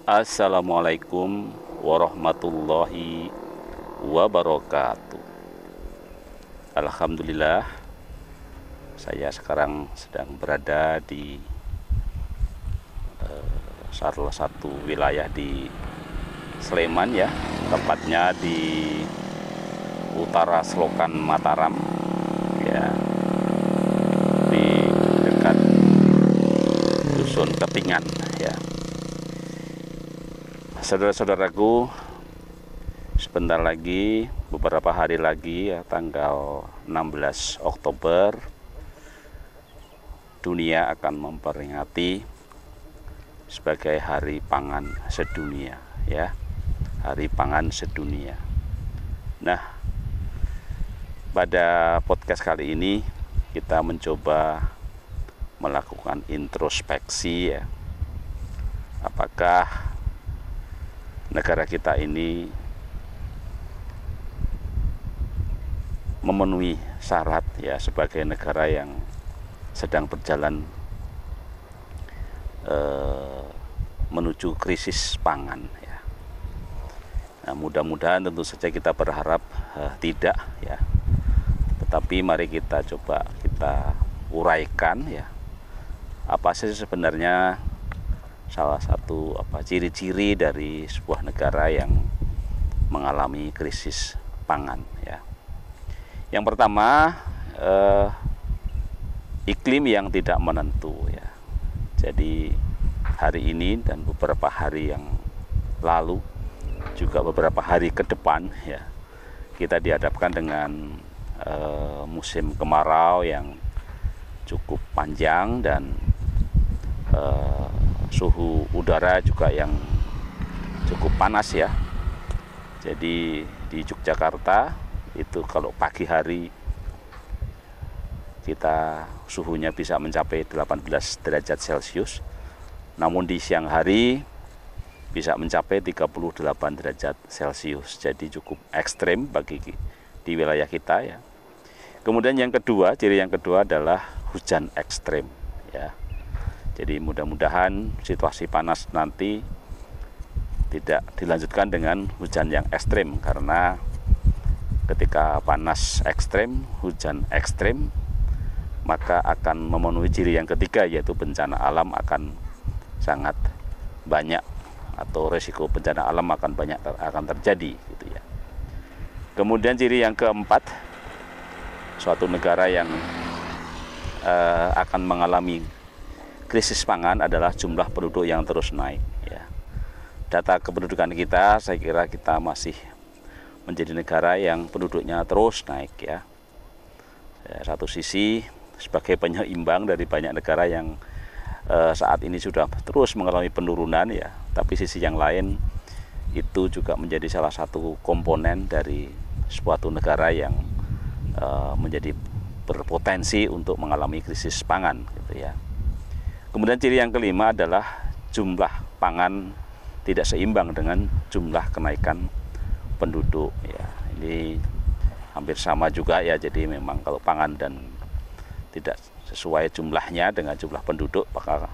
Assalamualaikum warahmatullahi wabarakatuh. Alhamdulillah, saya sekarang sedang berada di salah satu wilayah di Sleman ya, tepatnya di utara selokan Mataram ya, di dekat dusun Ketingan ya. Saudara-saudaraku, sebentar lagi, beberapa hari lagi ya, tanggal 16 Oktober dunia akan memperingati sebagai Hari Pangan Sedunia ya, Hari Pangan Sedunia. Nah, pada podcast kali ini kita mencoba melakukan introspeksi ya. Apakah negara kita ini memenuhi syarat ya sebagai negara yang sedang berjalan menuju krisis pangan ya. Nah, mudah-mudahan tentu saja kita berharap tidak ya. Tetapi mari kita coba kita uraikan ya, apa sih sebenarnya salah satu ciri-ciri dari sebuah negara yang mengalami krisis pangan ya. Yang pertama, iklim yang tidak menentu ya. Jadi hari ini dan beberapa hari yang lalu, juga beberapa hari ke depan ya, kita dihadapkan dengan musim kemarau yang cukup panjang dan suhu udara juga yang cukup panas ya. Jadi di Yogyakarta itu kalau pagi hari kita suhunya bisa mencapai 18 derajat Celcius, namun di siang hari bisa mencapai 38 derajat Celcius. Jadi cukup ekstrim bagi di wilayah kita ya. Kemudian yang kedua, ciri yang kedua adalah hujan ekstrim ya. Jadi mudah-mudahan situasi panas nanti tidak dilanjutkan dengan hujan yang ekstrim, karena ketika panas ekstrim, hujan ekstrim, maka akan memenuhi ciri yang ketiga, yaitu bencana alam akan sangat banyak, atau resiko bencana alam akan terjadi gitu ya. Kemudian ciri yang keempat, suatu negara yang akan mengalami krisis pangan adalah jumlah penduduk yang terus naik ya. Data kependudukan kita, saya kira kita masih menjadi negara yang penduduknya terus naik ya. Satu sisi sebagai penyeimbang dari banyak negara yang saat ini sudah terus mengalami penurunan ya, tapi sisi yang lain itu juga menjadi salah satu komponen dari suatu negara yang menjadi berpotensi untuk mengalami krisis pangan gitu ya. Kemudian ciri yang kelima adalah jumlah pangan tidak seimbang dengan jumlah kenaikan penduduk ya. Ini hampir sama juga ya. Jadi memang kalau pangan dan tidak sesuai jumlahnya dengan jumlah penduduk, maka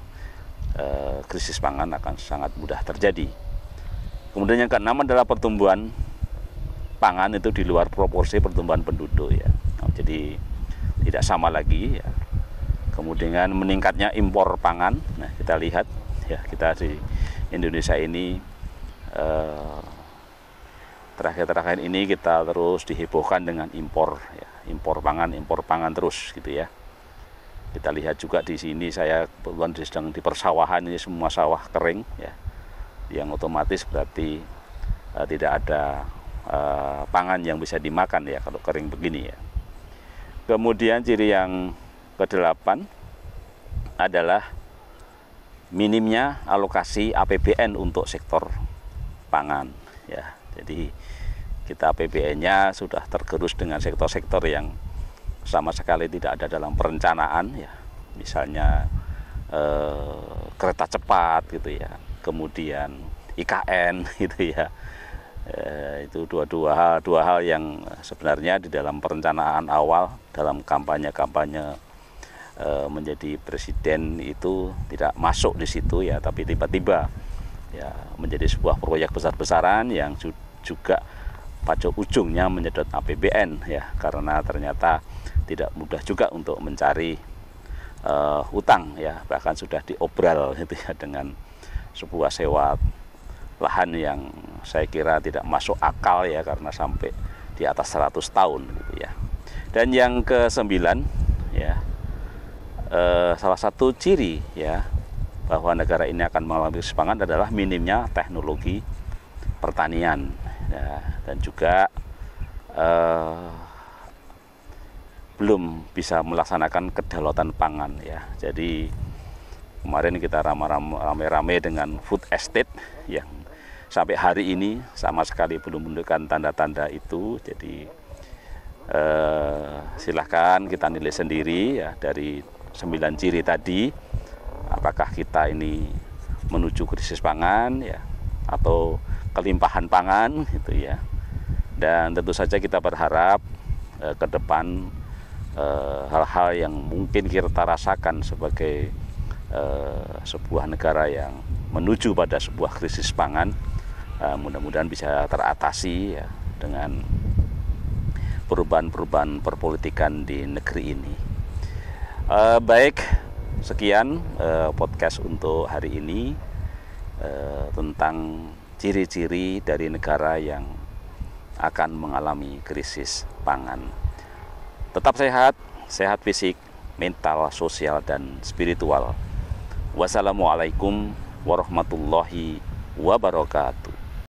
krisis pangan akan sangat mudah terjadi. Kemudian yang keenam adalah pertumbuhan pangan itu di luar proporsi pertumbuhan penduduk ya. Jadi tidak sama lagi ya. Kemudian meningkatnya impor pangan. Nah, kita lihat ya, kita di Indonesia ini terakhir-terakhir ini kita terus dihebohkan dengan impor ya, impor pangan terus gitu ya. Kita lihat juga di sini, saya kebetulan sedang di persawahan, ini semua sawah kering ya, yang otomatis berarti tidak ada pangan yang bisa dimakan ya kalau kering begini ya. Kemudian ciri yang kedelapan adalah minimnya alokasi APBN untuk sektor pangan ya. Jadi kita APBN-nya sudah tergerus dengan sektor-sektor yang sama sekali tidak ada dalam perencanaan ya. Misalnya kereta cepat gitu ya, kemudian IKN gitu ya. Itu dua hal yang sebenarnya di dalam perencanaan awal dalam kampanye menjadi presiden itu tidak masuk di situ ya, tapi tiba-tiba ya menjadi sebuah proyek besar-besaran yang juga pada ujungnya menyedot APBN ya, karena ternyata tidak mudah juga untuk mencari utang ya, bahkan sudah diobral gitu ya dengan sebuah sewa lahan yang saya kira tidak masuk akal ya, karena sampai di atas 100 tahun gitu ya. Dan yang ke-9 ya, salah satu ciri ya bahwa negara ini akan mengalami krisis pangan adalah minimnya teknologi pertanian ya, dan juga belum bisa melaksanakan kedaulatan pangan ya. Jadi kemarin kita rame-rame dengan food estate yang sampai hari ini sama sekali belum menunjukkan tanda-tanda itu. Jadi silahkan kita nilai sendiri ya dari 9 ciri tadi, apakah kita ini menuju krisis pangan ya atau kelimpahan pangan gitu ya. Dan tentu saja kita berharap ke depan hal-hal yang mungkin kita rasakan sebagai sebuah negara yang menuju pada sebuah krisis pangan mudah-mudahan bisa teratasi ya dengan perubahan-perubahan perpolitikan di negeri ini. Baik, sekian podcast untuk hari ini tentang ciri-ciri dari negara yang akan mengalami krisis pangan. Tetap sehat, sehat fisik, mental, sosial, dan spiritual. Wassalamualaikum warahmatullahi wabarakatuh.